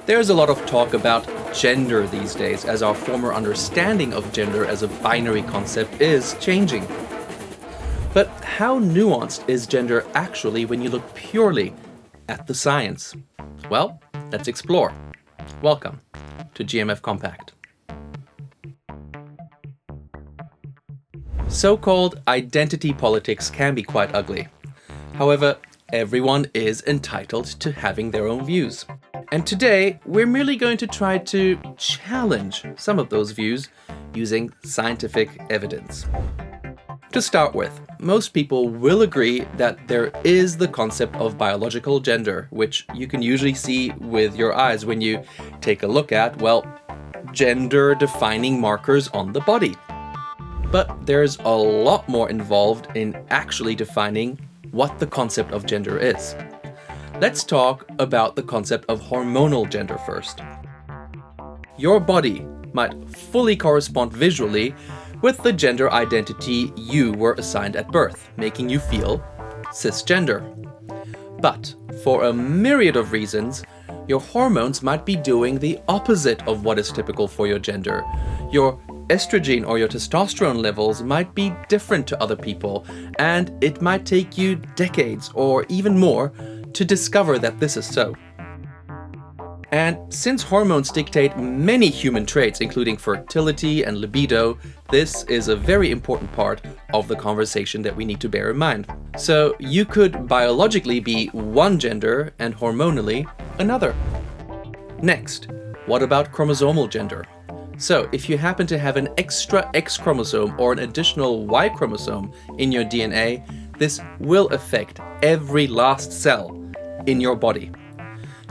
There's a lot of talk about gender these days, as our former understanding of gender as a binary concept is changing. But how nuanced is gender actually when you look purely at the science? Well, let's explore. Welcome to GMF Compact. So-called identity politics can be quite ugly. However, everyone is entitled to having their own views. And today, we're merely going to try to challenge some of those views using scientific evidence. To start with, most people will agree that there is the concept of biological gender, which you can usually see with your eyes when you take a look at, well, gender-defining markers on the body. But there's a lot more involved in actually defining what the concept of gender is. Let's talk about the concept of hormonal gender first. Your body might fully correspond visually with the gender identity you were assigned at birth, making you feel cisgender. But for a myriad of reasons, your hormones might be doing the opposite of what is typical for your gender. Your estrogen or your testosterone levels might be different to other people, and it might take you decades or even more to discover that this is so. And since hormones dictate many human traits, including fertility and libido, this is a very important part of the conversation that we need to bear in mind. So you could biologically be one gender and hormonally another. Next, what about chromosomal gender? So if you happen to have an extra X chromosome or an additional Y chromosome in your DNA, this will affect every last cell in your body.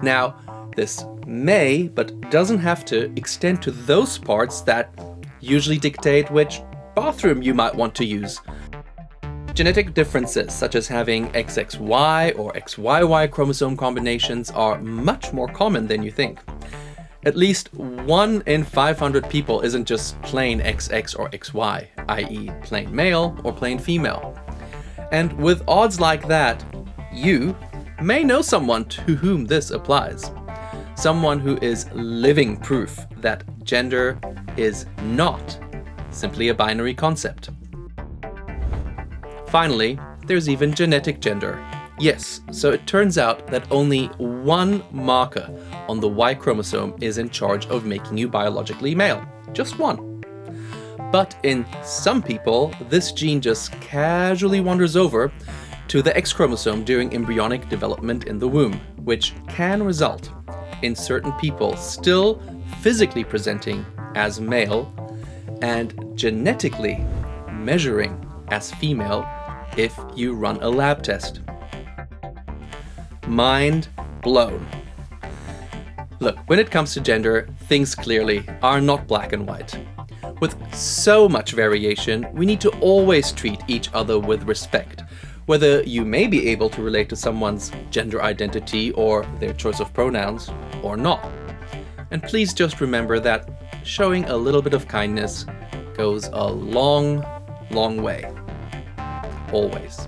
Now, this may, but doesn't have to, extend to those parts that usually dictate which bathroom you might want to use. Genetic differences, such as having XXY or XYY chromosome combinations, are much more common than you think. At least 1 in 500 people isn't just plain XX or XY, i.e. plain male or plain female. And with odds like that, you may know someone to whom this applies. Someone who is living proof that gender is not simply a binary concept. Finally, there's even genetic gender. Yes, so it turns out that only one marker on the Y chromosome is in charge of making you biologically male. Just one. But in some people, this gene just casually wanders over to the X chromosome during embryonic development in the womb, which can result in certain people still physically presenting as male and genetically measuring as female if you run a lab test. Mind blown. Look, when it comes to gender, things clearly are not black and white. With so much variation, we need to always treat each other with respect, whether you may be able to relate to someone's gender identity or their choice of pronouns or not. And please just remember that showing a little bit of kindness goes a long, long way. Always.